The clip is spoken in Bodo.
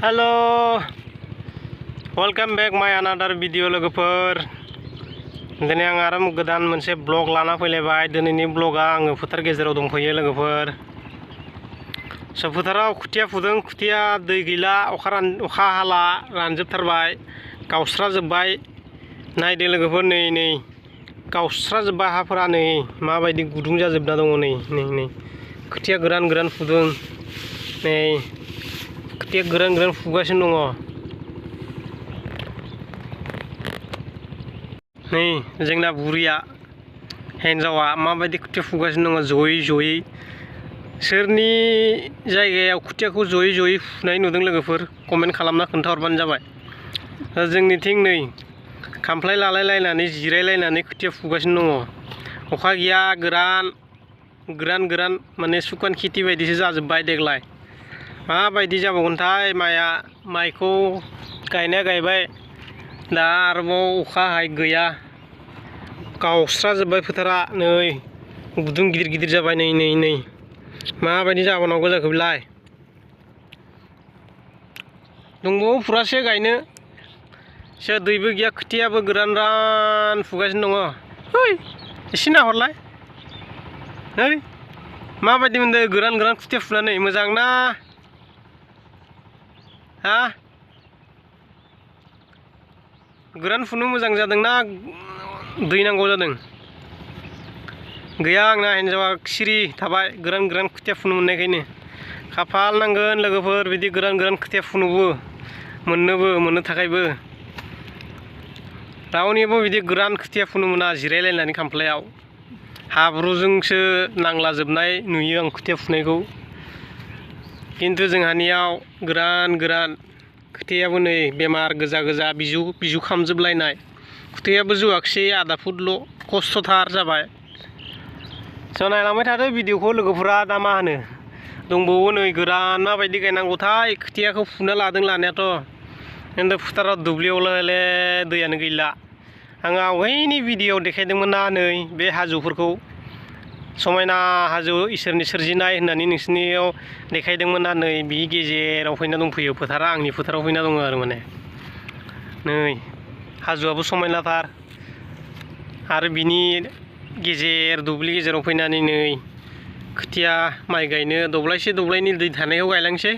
Hello, welcome back my another video लोगोफोर दिनै आं आरो गोदान मोनसे ब्लग लाना फैलायबाय। दिनैनि ब्लगा आङो फोथार गेजेराव दंफैयो लोगोफोर। फोथाराव खुथिया फुदों, खुथिया दै गैला, अखा हाला रानजोबथारबाय, गावस्राजोबबाय। नायदो लोगोफोर, नै गावस्राजोबबाय हाफोरा, नै माबायदि गुदुं जाजोबना दङ। नै खुथिया गोरान फुदों, नै खुथिया गोरान फुगासिनो दङ। नै जोंना बुरिया हिन्जावा माबायदि खुथिया फुगासिनो दङ जयै। सोरनि जायगायाव खुथियाखौ जयै फुनाय नुदों लोगोफोर, कमेन्ट खालामना खोन्थाहरबानो जाबाय। जोंनिथिं नै खामफ्लाय लालायलायनानै जिरायलायनानै खुथिया फुगासिनो दङ। अखा गैया, गोरान माने सुखान खेथि बायदिसो जाजोब्बाय देग्लाय। माबायदि जाबावगोनथाय माइखौ गायनाया गायबाय, दा आरोबाव अखा गैया, गावस्राजोब्बाय फोथारा। नै गुदुं गिदिर जाबाय। नै माबायदि जाबावनांगौ जाखो बेलाय। दंबावो फुरासे गायनो, दैबो गैया, खोथियाबो गोरान फुगासिनो दङ। एसे नाहरलाय, नै माबायदि मोनदों गोरान खोथिया फुनानै? मोजां ना? गोरान फुनो मोजां जादोंना दै नांगौ जादों? गैया, आंना हिन्जावा सिरि थाबाय गोरान खोथिया फुनो मोननायखायनो। खाफाल नांगोन लोगोफोर बिदि गोरान खोथिया फुनोबो मोननो थाखायबो। रावनिबो बिदि गोरान खोथिया फुनो मोना जिरायलायनानै खामफ्लायाव। हाब्रुजोंसो नांलाजोबनाय नुयो आं खोथिया फुनायखौ। खिन्थु जोंहानियाव गोरान खोथियाबो नै बेमार गोजा बिजौ खामजोबलायनाय। खोथियाबो जौआखिसै, आधा फुटल', खस्थ'थार जाबाय। नायलांबाय थादो भिडिअखौ लोगोफोरा, दा मा होनो दंबावो नै गोरान माबायदि गायनांगौथाय। खोथियाखौ फुना लादों लानायाथ', खिन्थु फोथाराव दुब्लियावलाय दैयानो गैला। आं आवगायनि भिडिअआव देखायदोंमोन ना, नै बे हाजोफोरखौ, समायना हाजो इसोरनि सोरजिनाय होननानै नोंसिनियाव देखायदोंमोन ना। नै बि गेजेराव फैना दंफैयो फोथारा, आंनि फोथाराव फैना दङ आरो माने। नै हाजोआबो समायनाथार, आरो बिनि दुब्लि गेजेराव फैनानै नै खोथिया माइ गायनो दब्लायसे दब्लायनै दै थानायाव गायलांसै।